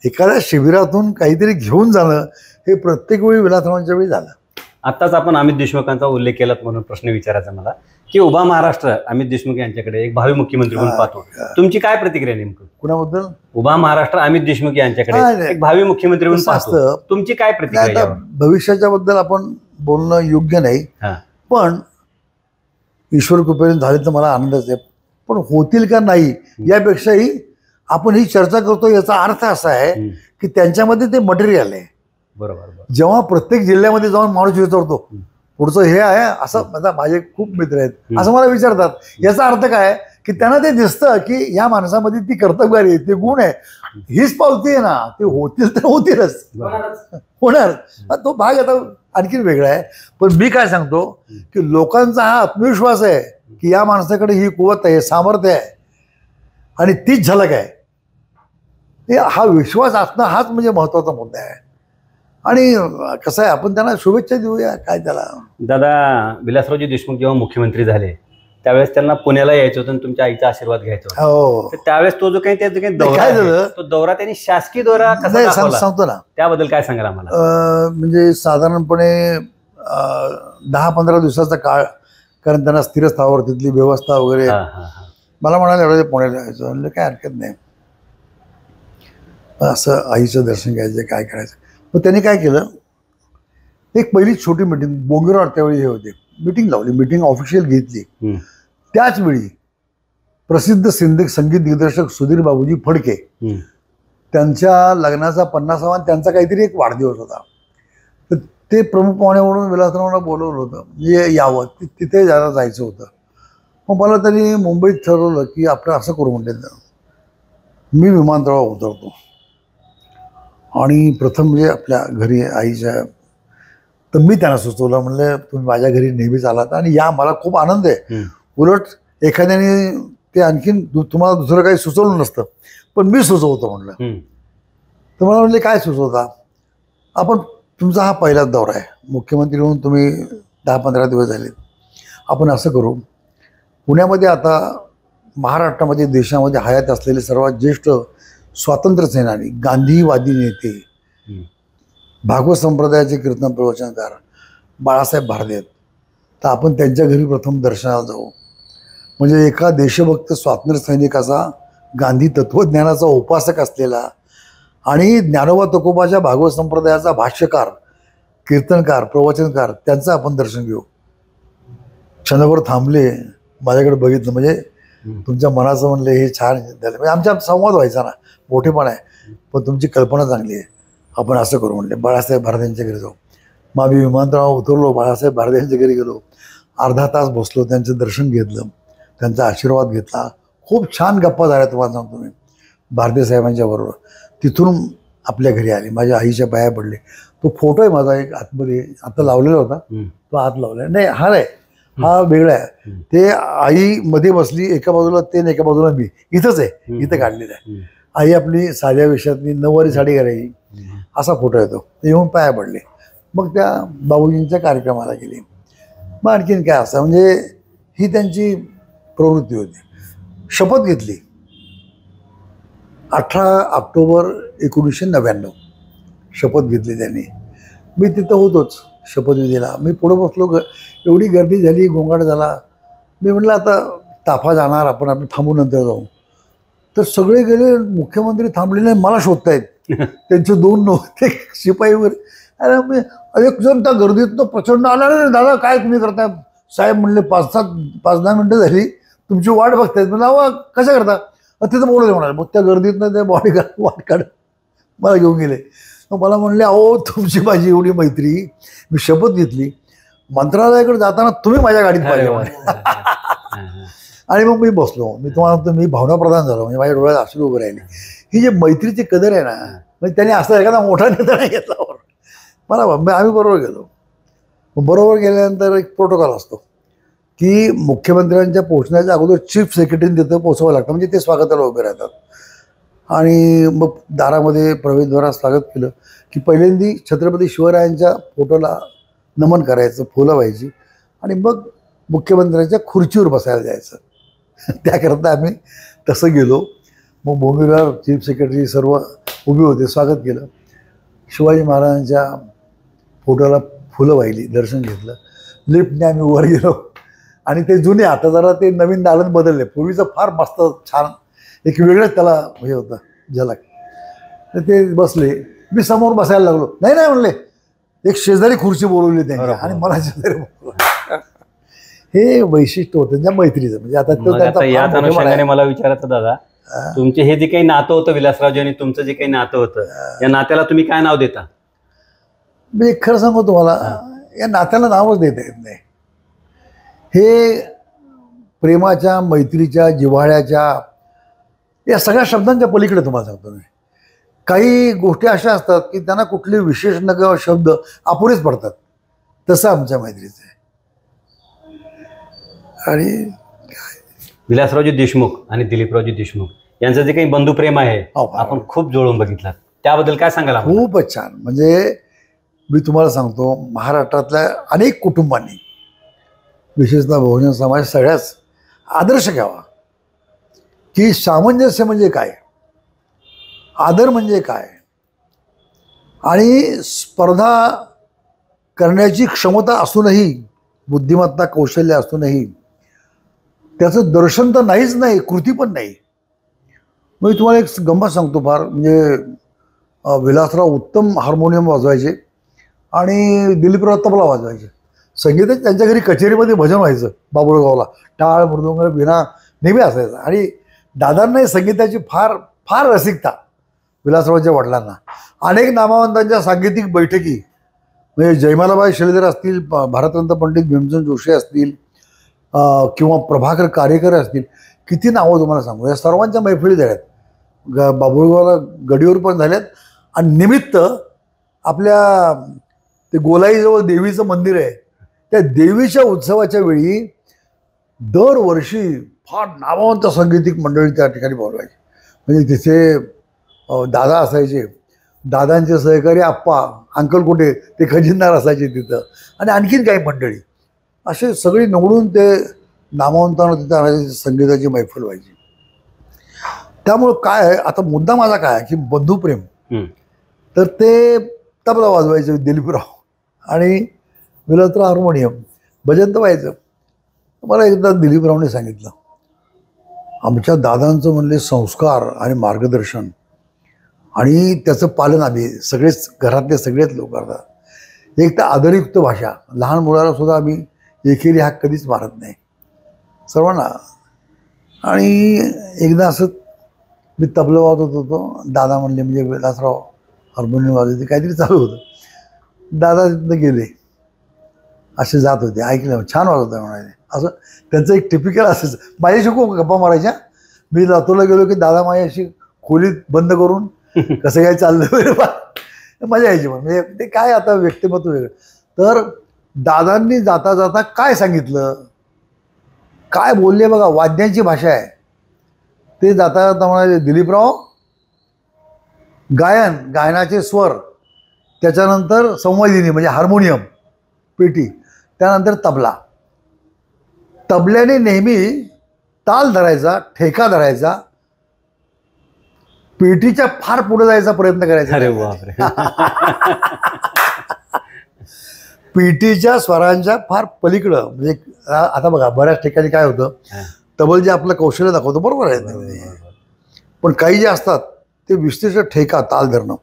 एखाद्या शिबिरातून काहीतरी घेऊन जाणं हे प्रत्येक वेळी विलासरावांच्या वेळी झालं. आत्ताच आपण अमित देशमुखांचा उल्लेख केलात म्हणून प्रश्न विचारायचा मला की उभा महाराष्ट्र अमित देशमुख यांच्याकडे एक भावी मुख्यमंत्री म्हणून पाहतो. तुमची काय प्रतिक्रिया नेमकं? कुणाबद्दल? उभा महाराष्ट्र अमित देशमुख यांच्याकडे एक भावी मुख्यमंत्री म्हणून पाहतो. तुमची काय प्रतिक्रिया? भविष्याच्या बद्दल आपण बोलणं योग्य नाही, पण ईश्वर कृपेने झाले तर मला आनंदच आहे. पण होतील का नाही यापेक्षाही आपण ही चर्चा करतो याचा अर्थ असा आहे की त्यांच्यामध्ये ते मटेरियल आहे. बरोबर. जेव्हा प्रत्येक जिल्ह्यामध्ये जाऊन माणूस विचारतो पुढचं हे आहे असं, माझे खूप मित्र आहेत असं मला विचारतात, याचा अर्थ काय की त्यांना ते दिसतं की या माणसामध्ये ती कर्तबगारी आहे, ते गुण आहे, हीच पावती आहे ना, ते होतील तर होतीलच, होणार. तो भाग आता आणखीन वेगळा आहे. पण मी काय सांगतो की लोकांचा हा आत्मविश्वास आहे की या माणसाकडे ही कुवत आहे, सामर्थ्य आहे आणि तीच झलक आहे. हा विश्वास असणं हाच म्हणजे महत्वाचा मुद्दा आहे. आणि कसं आहे, आपण त्यांना शुभेच्छा देऊया. काय त्याला दादा, विलासरावजी देशमुख जेव्हा मुख्यमंत्री झाले त्यावेळेस त्यांना पुण्याला यायचं होतं आणि तुमच्या आईचा आशीर्वाद घ्यायचा होता. हो. त्यावेळेस तो जो काही दौरा काय झालं, तो दौरा त्यांनी शासकीय दौरा कसा सांगतो ना, त्याबद्दल काय सांगाल आम्हाला? म्हणजे साधारणपणे 10-15 दिवसाचा काळ, कारण त्यांना स्थिर स्थावर तिथली व्यवस्था वगैरे. मला म्हणाले एवढं पुण्याला जायचं, म्हणजे काय हरकत नाही, असं आईचं दर्शन घ्यायचं, काय करायचं. मग त्यांनी काय केलं, एक पहिली छोटी मिटिंग बोंगीरवाड त्यावेळी हे होते, मिटिंग लावली, मिटिंग ऑफिशियल घेतली. त्याच वेळी प्रसिद्ध संगीत दिग्दर्शक सुधीर बाबूजी फडके त्यांच्या लग्नाचा 50वा त्यांचा काहीतरी एक वाढदिवस होता, तर ते प्रमुख पाहुणे म्हणून विलासरावांना बोलवलं होतं, म्हणजे यावं, तिथे जायला जायचं होतं. मग मला त्यांनी मुंबईत ठरवलं की आपण असं करू म्हणले, मी विमानतळावर उतरतो आणि प्रथम म्हणजे आपल्या घरी आईच्या, तर मी त्यांना सुचवलं, म्हणलं तुम्ही माझ्या घरी नेहमीच आलात आणि या, मला खूप आनंद आहे. उलट एखाद्याने ते आणखीन तुम्हाला दुसरं काही सुचवलं नसतं, पण मी सुचवतो म्हणलं. तर मला म्हणले काय सुचवता? आपण, तुमचा हा पहिलाच दौरा आहे, मुख्यमंत्री म्हणून तुम्ही 10-15 दिवस झाले, आपण असं करू, पुण्यामध्ये आता महाराष्ट्रामध्ये देशामध्ये हयात असलेले सर्वात ज्येष्ठ स्वातंत्र्य सेनानी, गांधीवादी नेते, भागवत संप्रदायाचे कीर्तन प्रवचनकार बाळासाहेब भारदे, तर आपण त्यांच्या घरी प्रथम दर्शनाला जाऊ. म्हणजे एका देशभक्त स्वातंत्र्य सैनिकाचा, गांधी तत्वज्ञानाचा उपासक असलेला आणि ज्ञानोबा तुकोबाच्या भागवत संप्रदायाचा भाष्यकार, कीर्तनकार, प्रवचनकार, त्यांचं आपण दर्शन घेऊ. क्षणभर थांबले, माझ्याकडे बघितलं, म्हणजे तुमच्या मनाचं म्हणलं हे छान झालं, म्हणजे आमच्या संवाद व्हायचा ना, मोठेपण आहे, पण तुमची कल्पना चांगली आहे, आपण असं करू म्हणले, बाळासाहेब भारदेंच्या घरी जाऊ. मग आम्ही विमानतळावर उतरलो, बाळासाहेब भारदेंच्या घरी गेलो, अर्धा तास बसलो, त्यांचं दर्शन घेतलं, त्यांचा आशीर्वाद घेतला, खूप छान गप्पा झाल्या. तुम्हाला सांगतो मी भारदे साहेबांच्या बरोबर. तिथून आपल्या घरी आले, माझ्या आईच्या पाया पडले. तो फोटो आहे माझा एक आतमध्ये, आता लावलेला होता, तो आत लावला नाही, हा आहे, हा वेगळा आहे. ते आई मध्ये बसली, एका बाजूला ते आणि एका बाजूला मी, इथंच आहे, इथं काढलेलं आहे. आई आपली साध्या वेशातली, नऊवारी साडी घालायची, असा फोटो येतो. ते येऊन पाया पडले. मग त्या बाबूजींच्या कार्यक्रमाला गेले. मग आणखीन काय असं, म्हणजे ही त्यांची प्रवृत्ती होती. शपथ घेतली 18 ऑक्टोबर 1999 शपथ घेतली त्यांनी. मी तिथं होतोच शपथविधीला. मी पुढं बसलो, एवढी गर्दी झाली, गोंगाट झाला. मी म्हटलं आता ताफा जाणार, आपण थांबू, नंतर जाऊ. तर सगळे गेले, मुख्यमंत्री थांबलेले मला शोधतायत, त्यांचे 2 शिपाईवर. अरे मी एक जण त्या गर्दीतनं प्रचंड आला, रे दादा काय तुम्ही करताय? साहेब म्हणले 5-10 मिनटं झाली, तुमची वाट बघतायत. म्हणजे कसं करता? तिथं बोलले म्हणाले. मग त्या गर्दीतनं ते बॉडीगार्ड वाट काढ मला घेऊन गेले. मग मला म्हणले, अहो तुमची माझी एवढी मैत्री, मी शपथ घेतली, मंत्रालयाकडे जाताना तुम्ही माझ्या गाडीत पाहिजे. आणि मग मी बसलो. मी तुम्हाला म्हणतो, मी भावनाप्रधान झालो, म्हणजे माझ्या डोळ्यात अश्रू उभे राहिले. ही जी मैत्रीची कदर आहे ना, म्हणजे त्याने असं एखादा मोठा नेता नाही घेतला मला. आम्ही बरोबर गेलो. बरोबर गेल्यानंतर एक प्रोटोकॉल असतो की मुख्यमंत्र्यांच्या पोहोचण्याच्या अगोदर चीफ सेक्रेटरीने तिथं पोहोचावं लागतं, म्हणजे ते स्वागताला उभे राहतात. आणि मग दारामध्ये प्रवेशद्वारात स्वागत केलं की पहिल्यांदा छत्रपती शिवरायांच्या फोटोला नमन करायचं, फुलं व्हायची, आणि मग मुख्यमंत्र्यांच्या खुर्चीवर बसायला जायचं. त्याकरता आम्ही तसं गेलो. मग बोंबीलवर चीफ सेक्रेटरी सर्व उभे होते, स्वागत केलं. शिवाजी महाराजांच्या फोटोला फुलं वाहिली, दर्शन घेतलं. लिफ्टने आम्ही वर गेलो आणि ते जुने, आता जरा ते नवीन दालन बदलले. पूर्वीचं फार मस्त छान एक वेगळंच त्याला हे होतं झलक. तर ते बसले, मी समोर बसायला लागलो. नाही नाही म्हणले, एक शेजारी खुर्ची बोलवली त्यांनी आणि मला शेजारी बोलवलं. हे वैशिष्ट्य होतं त्यांच्या मैत्रीचं. म्हणजे आता तो आता याच अनुषंगाने मला विचारायचं दादा, तुमचे हे जे काही नातं होतं विलासरावजी आणि तुमचं जे काही नातं होतं, या नात्याला तुम्ही काय नाव देता? मी खरं सांगू तुम्हाला, या नात्याला नावच देता येत नाही. हे प्रेमाच्या, मैत्रीच्या, जिव्हाळ्याच्या, या सगळ्या शब्दांच्या पलीकडे तुम्हाला सांगतो मी. काही गोष्टी अशा असतात की त्यांना कुठले विशेषण किंवा शब्द अपुरेच पडतात. तसं आमच्या मैत्रीचं आहे. आणि विलासरावजी देशमुख आणि दिलीपरावजी देशमुख यांचं जे काही बंधुप्रेम आहे, आपण खूप जुळून बघितलं. त्याबद्दल काय सांगाल? खूपच छान. म्हणजे मी तुम्हाला सांगतो, महाराष्ट्रातल्या अनेक कुटुंबांनी, विशेषतः बहुजन समाज सगळ्याच आदर्श घ्यावा की सामंजस्य म्हणजे काय, आदर म्हणजे काय, आणि स्पर्धा करण्याची क्षमता असूनही, बुद्धिमत्ता, कौशल्य असूनही त्याचं दर्शन तर नाहीच नाही, कृती पण नाही. मी तुम्हाला एक गंमत सांगतो फार. म्हणजे विलासराव उत्तम हार्मोनियम वाजवायचे आणि दिलीपराव तबला वाजवायचे. संगीतच त्यांच्या घरी कचेरीमध्ये भजन व्हायचं बाबुळगावला. टाळ, मृदुंग, वीणा नेहमी असायचं. आणि दादांनाही संगीताची फार फार रसिकता, विलासरावच्या वडिलांना. अनेक नामवंतांच्या सांगीतिक बैठकी, म्हणजे जयमालाबाई शिलेदार असतील, भारतरत्न पंडित भीमसेन जोशी असतील, किंवा प्रभाकर कारेकर असतील, किती नावं तुम्हाला सांगू. या सर्वांच्या मैफिली झाल्यात. बाबुळगावला गडीवर पण झाल्यात. आणि निमित्त आपल्या ते गोलाईजवळ देवीचं मंदिर आहे, त्या देवीच्या उत्सवाच्या वेळी दरवर्षी फार नामवंत सांगीतिक मंडळी त्या ठिकाणी बोलवायची. म्हणजे तिथे दादा असायचे, दादांचे सहकारी आप्पा, अंकल कुठे, ते खजिनदार असायचे तिथं, आणि आणखीन काही मंडळी. असे सगळी निवडून ते नामवंतांना तिथं आणायची, संगीताची मैफल व्हायची. त्यामुळं काय आहे, आता मुद्दा माझा काय आहे की बंधुप्रेम. तर ते तबला वाजवायचे दिलीपराव आणि विलासराव हार्मोनियम, भजन तर व्हायचं. मला एकदा दिलीपरावने सांगितलं, आमच्या दादांचं म्हणले संस्कार आणि मार्गदर्शन आणि त्याचं पालन आम्ही सगळेच, घरातले सगळेच लोक करतात. एक तर आदरयुक्त भाषा, लहान मुलाला सुद्धा आम्ही एकेरी हाक कधीच मारत नाही, सर्वांना. आणि एकदा असं मी तबला वाजवत होतो, दादा म्हणले, म्हणजे विलासराव हार्मोनियम वाजवते, काहीतरी चालू होतं. दादा तिथनं गेले, असे जात होते, ऐकलं, छान वाजवतं म्हणाले. असं त्यांचं एक टिपिकल असायचं. माझ्याशी खूप गप्पा मारायच्या. मी लातूरला गेलो की दादा माझ्याशी खोलीत बंद करून कसं काय चाललं वगैरे मजा यायची. म्हणजे ते काय, आता व्यक्तिमत्व वेगळं. तर दादांनी जाता जाता काय सांगितलं, काय बोलले बघा, वाद्यांची भाषा आहे. ते जाता जाता म्हणाले, दिलीपराव, गायनाचे स्वर, त्याच्यानंतर संवादिनी म्हणजे हार्मोनियम, पेटी, त्यानंतर तबला. तबल्याने नेहमी ताल धरायचा, ठेका धरायचा, पेटीच्या फार पुढे जायचा प्रयत्न करायचा. अरे बापरे. पेटीच्या स्वरांच्या फार पलीकडं. म्हणजे आता बघा, बऱ्याच ठिकाणी काय होतं, तबल जे आपलं कौशल्य दाखवतं, बरोबर आहे, पण काही जे असतात ते विशिष्ट ठेका, ताल धरणं.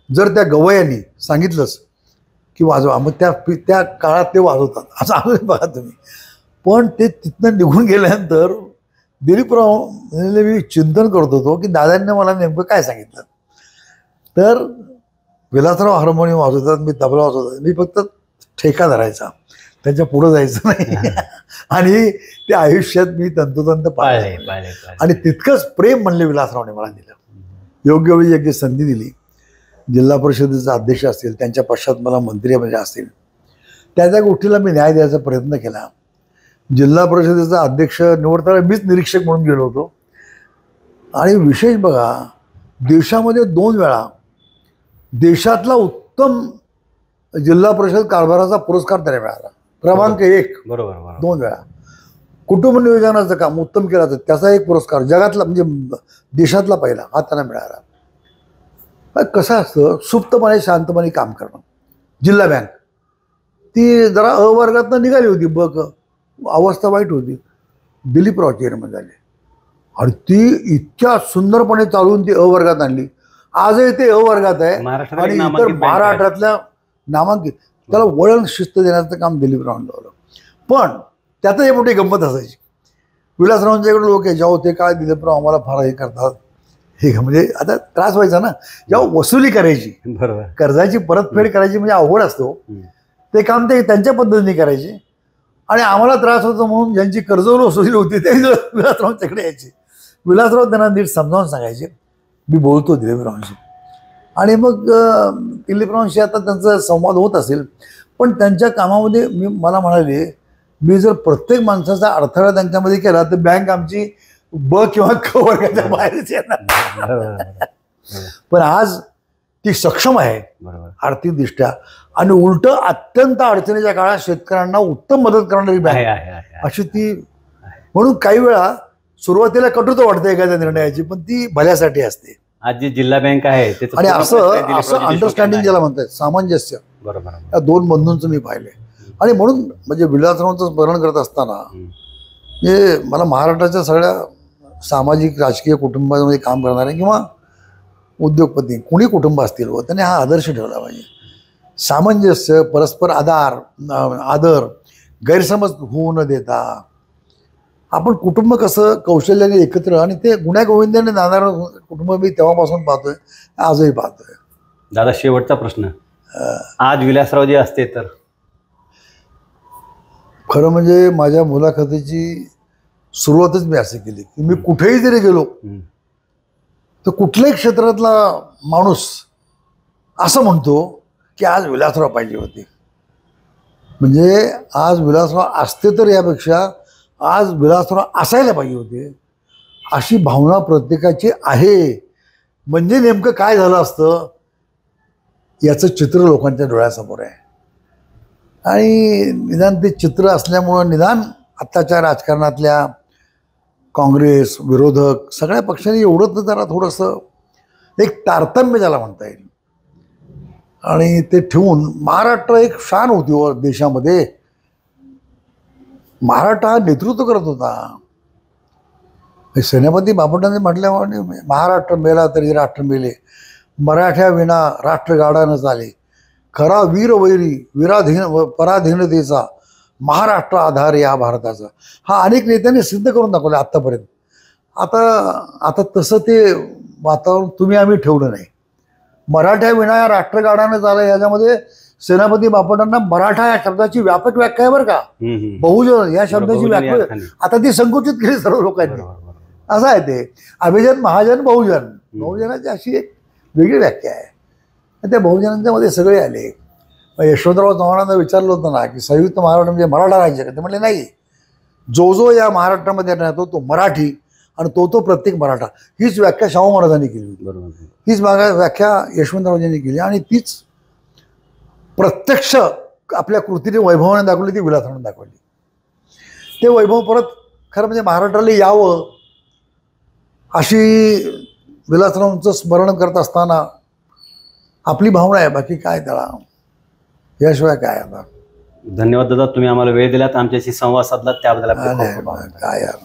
जर त्या गवयांनी सांगितलंच की वाजवा, मग त्या काळात ते वाजवतात, असं आम्ही बघा तुम्ही. पण ते तिथनं निघून गेल्यानंतर दिलीपराव मी चिंतन करत होतो की दादांनी मला नेमकं काय सांगितलं. तर विलासराव हार्मोनियम वाजवतात, मी तबला वाजवतात, मी फक्त ठेका धरायचा, त्यांच्या पुढं जायचं नाही. आणि ते आयुष्यात मी तंतोतंत पाळले. आणि तितकंच प्रेम म्हणले विलासरावने मला दिलं. योग्य वेळी एक संधी दिली. जिल्हा परिषदेचा अध्यक्ष असतील, त्यांच्या पश्चात मला मंत्री म्हणजे असतील, त्या गोष्टीला मी न्याय द्यायचा प्रयत्न केला. जिल्हा परिषदेचा अध्यक्ष निवडताना मीच निरीक्षक म्हणून गेलो होतो. आणि विशेष बघा, देशामध्ये 2 वेळा देशातला उत्तम जिल्हा परिषद कारभाराचा पुरस्कार त्याला मिळाला, क्रमांक 1. बरोबर. 2 वेळा. कुटुंब नियोजनाचं काम उत्तम केलं तर त्याचा एक पुरस्कार, जगातला म्हणजे देशातला पहिला, हा त्यांना मिळाला. कसं असतं, सुप्तपणे शांतपणे काम करणं. जिल्हा बँक ती जरा अ वर्गातनं निघाली होती, बघ अवस्था वाईट होती. दिलीपराव चेअरमन झाले आणि ती इतक्या सुंदरपणे चालवून ती अ वर्गात आणली. आजही ते अ वर्गात आहे महाराष्ट्रात आणि एक इतर नामांकित बँक आहे. महाराष्ट्रातल्या नामांकित त्याला वळण शिस्त देण्याचं काम दिलीपरावांनी लावलं. पण त्यात एक मोठी गंमत असायची. विलासरावांच्याकडे लोक आहे, जेव्हा ते काय दिलीपराव आम्हाला फार हे करतात, हे म्हणजे आता त्रास व्हायचा ना. जेव्हा वसुली करायची, बरोबर. कर्जाची परतफेड करायची म्हणजे अवघड असतो, ते काम ते त्यांच्या पद्धतीने करायचे आणि आम्हाला त्रास होतो म्हणून ज्यांची कर्जवर वसुली होती ते विलासरावांच्याकडे यायचे. विलासराव त्यांना नीट समजावून सांगायचे, मी बोलतो दिलीपरावांशी. आणि मग दिलीपरावांशी आता त्यांचा संवाद होत असेल, पण त्यांच्या कामामध्ये मला म्हणाले, मी जर प्रत्येक माणसाचा अडथळा त्यांच्यामध्ये केला तर बँक आमची ब किंवा क वर्गाच्या बाहेरच येणार. पण आज ती सक्षम आहे आर्थिकदृष्ट्या आणि उलट अत्यंत अडचणीच्या काळात शेतकऱ्यांना उत्तम मदत करणारी बँक आहे अशी ती. म्हणून काही वेळा सुरुवातीला कटुता वाटते एखाद्या निर्णयाची, पण ती भल्यासाठी असते. आज जी जिल्हा बँक आहे त्याचं आणि पूर्ण असं प्रश्न दिलीपराव असं देशमुख अंडरस्टँडिंग यांना ज्याला म्हणतात, सामंजस्य, आहे. बरोबर. या दोन बंधूंचं मी पाहिले. आणि म्हणून म्हणजे विलासरावांचं स्मरण करत असताना हे मला महाराष्ट्राच्या सगळ्या सामाजिक राजकीय कुटुंबामध्ये काम करणारे किंवा उद्योगपती कोणी कुटुंब असतील व त्यांनी हा आदर्श ठेवला पाहिजे. सामंजस्य, परस्पर आदर, गैरसमज होऊ न देता आपण कुटुंब कसं कौशल्याने एकत्र आणि ते गुण्यागोविंदाने जाणारं कुटुंब मी तेव्हापासून पाहतोय, आजही पाहतोय. दादा, शेवटचा प्रश्न, आज विलासरावजी असते तर? खरं म्हणजे माझ्या मुलाखतीची सुरुवातच मी अशी केली की मी कुठेही जरी गेलो तर कुठल्याही क्षेत्रातला माणूस असं म्हणतो की आज विलासराव पाहिजे होते. म्हणजे आज विलासराव असते तर यापेक्षा आज विलासराव असायला पाहिजे होते अशी भावना प्रत्येकाची आहे. म्हणजे नेमकं काय झालं असतं याचं चित्र लोकांच्या डोळ्यासमोर आहे. आणि निदान ते चित्र असल्यामुळं निदान आत्ताच्या राजकारणातल्या काँग्रेस विरोधक सगळ्या पक्षांनी एवढं तर जरा थोडंसं एक तारतम्य ज्याला म्हणता येईल आणि ते ठेवून महाराष्ट्र एक शान होती व देशामध्ये. महाराष्ट्र हा नेतृत्व करत होता. सेनापती बापटांनी म्हटल्यावर महाराष्ट्र मेला तरी राष्ट्र मेले, मराठ्या विना राष्ट्र गाडा न चाले, खरा वीर वैरी पराधीनतेचा महाराष्ट्र आधार या भारताचा. हा अनेक नेत्यांनी सिद्ध करून दाखवलं आत्तापर्यंत. आता तसं ते वातावरण तुम्ही आम्ही ठेवलं नाही. मराठ्या विना या राष्ट्र गाडानं झालं याच्यामध्ये सेनापती बापटांना मराठा या शब्दाची व्यापक व्याख्या आहे बरं का. बहुजन या शब्दाची व्याख्या आता ती संकुचित केली सर्व लोकांनी. असं आहे ते अभिजन महाजन बहुजनाची अशी एक वेगळी व्याख्या आहे. त्या बहुजनांच्या मध्ये सगळे आले. यशवंतराव चव्हाणांना विचारलं होतं ना की संयुक्त महाराष्ट्र म्हणजे मराठा राज्य का, ते म्हणले नाही, जो या महाराष्ट्रामध्ये राहतो तो मराठी आणि तो प्रत्येक मराठा. हीच व्याख्या शाहू महाराजांनी केली होती. हीच व्याख्या यशवंतरावजींनी केली आणि तीच प्रत्यक्ष आपल्या कृतीने वैभवाने दाखवली, ती विलासरावांनी दाखवली. ते वैभव परत खरं म्हणजे महाराष्ट्राला यावं अशी विलासरावांचं स्मरण करत असताना आपली भावना आहे. बाकी काय त्याला याशिवाय काय. आता धन्यवाद दादा, तुम्ही आम्हाला वेळ दिलात, आमच्याशी संवाद साधलात, त्याबद्दल आपले खूप खूप आभार. काय यार.